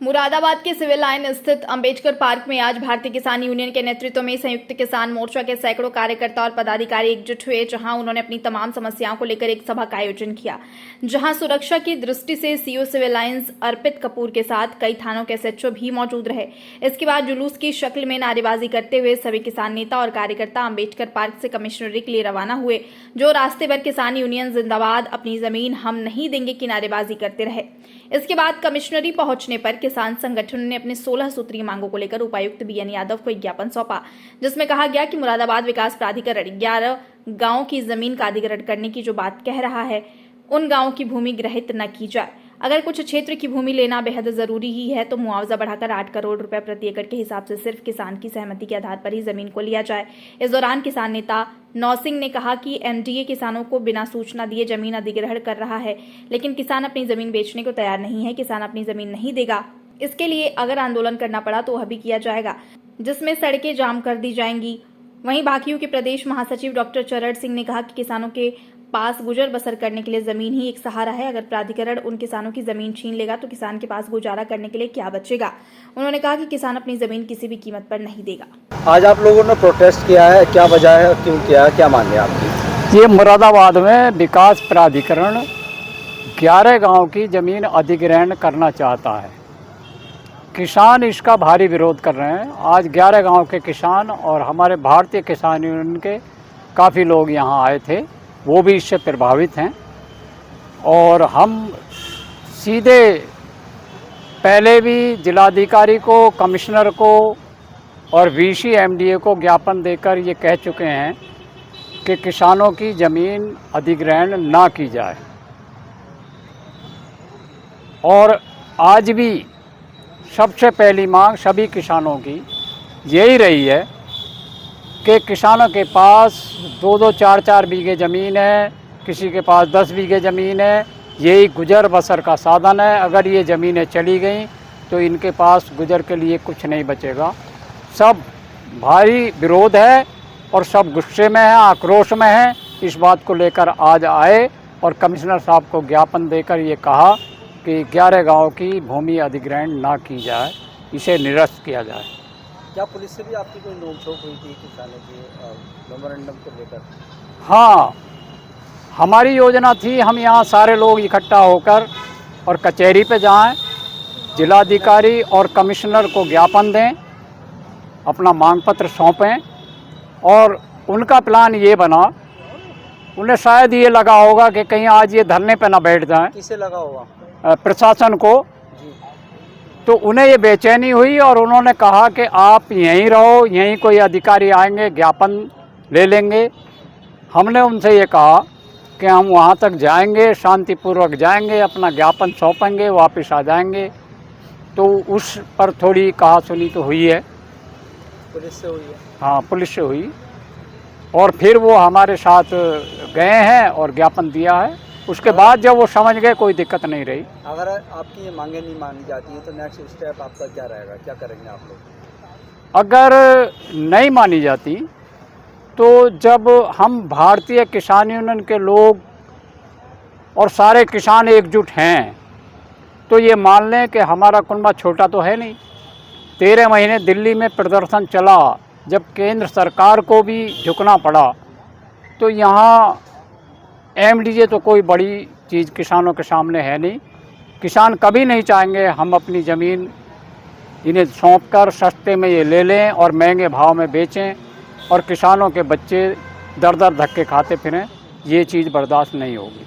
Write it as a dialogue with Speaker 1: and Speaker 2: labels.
Speaker 1: मुरादाबाद के civil line स्थित Ambedkar park में आज भारतीय किसान यूनियन के नेतृत्व में संयुक्त किसान मोर्चा के सैकड़ों कार्यकर्ता और पदाधिकारी एकजुट हुए, जहां उन्होंने अपनी तमाम समस्याओं को लेकर एक सभा का आयोजन किया। जहां सुरक्षा की दृष्टि से सीओ सिविल लाइंस अर्पित कपूर के साथ कई थानों के एसएचओ भी मौजूद रहे। इसके बाद जुलूस की शक्ल में नारेबाजी करते हुए सभी किसान नेता और कार्यकर्ता अंबेडकर पार्क से कमिश्नरी के लिए रवाना हुए, जो रास्ते भर किसान यूनियन जिंदाबाद, अपनी जमीन हम नहीं देंगे की नारेबाजी करते रहे। इसके बाद कमिश्नरी पहुंचने पर किसान संगठन ने अपने 16 सूत्रीय मांगों को लेकर उपायुक्त बीएन यादव को एक ज्ञापन सौंपा, जिसमें कहा गया कि मुरादाबाद विकास प्राधिकरण 11 गांवों की जमीन का अधिग्रहण करने की जो बात कह रहा है, उन गांवों की भूमि ग्रहित न की जाए। अगर कुछ क्षेत्र की भूमि लेना बेहद जरूरी ही है तो मुआवजा बढ़ाकर 8 करोड़ रुपए प्रति एकड़ के हिसाब से सिर्फ किसान की सहमति के आधार पर ही जमीन को लिया जाए। इस दौरान किसान नेता नौसिंह ने कहा कि एमडीए किसानों को बिना सूचना दिए जमीन अधिग्रहण कर रहा है, लेकिन किसान अपनी जमीन बेचने को तैयार नहीं है। किसान अपनी जमीन नहीं देगा, इसके लिए अगर आंदोलन करना पड़ा तो वह भी किया जाएगा, जिसमें सड़कें जाम कर दी जाएंगी। वहीं भाकियू के प्रदेश महासचिव डॉक्टर चरण सिंह ने कहा कि किसानों के पास गुजर बसर करने के लिए जमीन ही एक सहारा है। अगर प्राधिकरण उन किसानों की जमीन छीन लेगा तो किसान के पास गुजारा करने के लिए क्या बचेगा। उन्होंने कहा कि किसान अपनी जमीन किसी भी कीमत पर नहीं देगा।
Speaker 2: आज आप लोगों ने प्रोटेस्ट किया है, क्या वजह है, क्यों किया है, क्या मांग है आपकी?
Speaker 3: ये मुरादाबाद में विकास प्राधिकरण 11 गांव की जमीन अधिग्रहण करना चाहता है। किसान इसका भारी विरोध कर रहे हैं। आज 11 गांव के किसान और हमारे भारतीय किसान यूनियन के काफ़ी लोग यहाँ आए थे, वो भी इससे प्रभावित हैं। और हम सीधे पहले भी जिलाधिकारी को, कमिश्नर को और वीसी एमडीए को ज्ञापन देकर ये कह चुके हैं कि किसानों की ज़मीन अधिग्रहण ना की जाए। और आज भी सबसे पहली मांग सभी किसानों की यही रही है कि किसानों के पास 2-2, 4-4 बीघे ज़मीन है, किसी के पास 10 बीघे ज़मीन है, यही गुजर बसर का साधन है। अगर ये ज़मीनें चली गई तो इनके पास गुजर के लिए कुछ नहीं बचेगा। सब भारी विरोध है और सब गुस्से में है, आक्रोश में है। इस बात को लेकर आज आए और कमिश्नर साहब को ज्ञापन देकर ये कहा कि 11 गांव की भूमि अधिग्रहण ना की जाए, इसे निरस्त किया जाए।
Speaker 2: क्या पुलिस से भी आपकी कोई नोक-झोंक हुई थी किसानों के मेमोरेंडम को लेकर?
Speaker 3: हाँ, हमारी योजना थी हम यहाँ सारे लोग इकट्ठा होकर और कचहरी पे जाएं, जिलाधिकारी और कमिश्नर को ज्ञापन दें, अपना मांग पत्र सौंपें। और उनका प्लान ये बना, उन्हें शायद ये लगा होगा कि कहीं आज ये धरने पे ना बैठ जाएं।
Speaker 2: किसे लगा होगा?
Speaker 3: प्रशासन को। तो उन्हें ये बेचैनी हुई और उन्होंने कहा कि आप यहीं रहो, यहीं कोई अधिकारी आएंगे, ज्ञापन ले लेंगे। हमने उनसे ये कहा कि हम वहाँ तक जाएंगे, शांतिपूर्वक जाएंगे, अपना ज्ञापन सौंपेंगे, वापस आ जाएंगे। तो उस पर थोड़ी कहा सुनी तो हुई है।
Speaker 2: पुलिस से हुई है? हाँ,
Speaker 3: पुलिस से हुई। और फिर वो हमारे साथ गए हैं और ज्ञापन दिया है। उसके बाद जब वो समझ गए कोई दिक्कत नहीं रही।
Speaker 2: अगर आपकी ये मांगे नहीं मानी जाती है तो नेक्स्ट स्टेप आपका क्या रहेगा, क्या करेंगे आप लोग?
Speaker 3: अगर नहीं मानी जाती तो जब हम भारतीय किसान यूनियन के लोग और सारे किसान एकजुट हैं तो ये मान लें कि हमारा कुनबा छोटा तो है नहीं। 13 महीने दिल्ली में प्रदर्शन चला, जब केंद्र सरकार को भी झुकना पड़ा, तो यहाँ एमडीए तो कोई बड़ी चीज़ किसानों के सामने है नहीं। किसान कभी नहीं चाहेंगे हम अपनी ज़मीन इन्हें सौंपकर सस्ते में ये ले लें और महंगे भाव में बेचें और किसानों के बच्चे दर दर धक्के खाते फिरें। ये चीज़ बर्दाश्त नहीं होगी।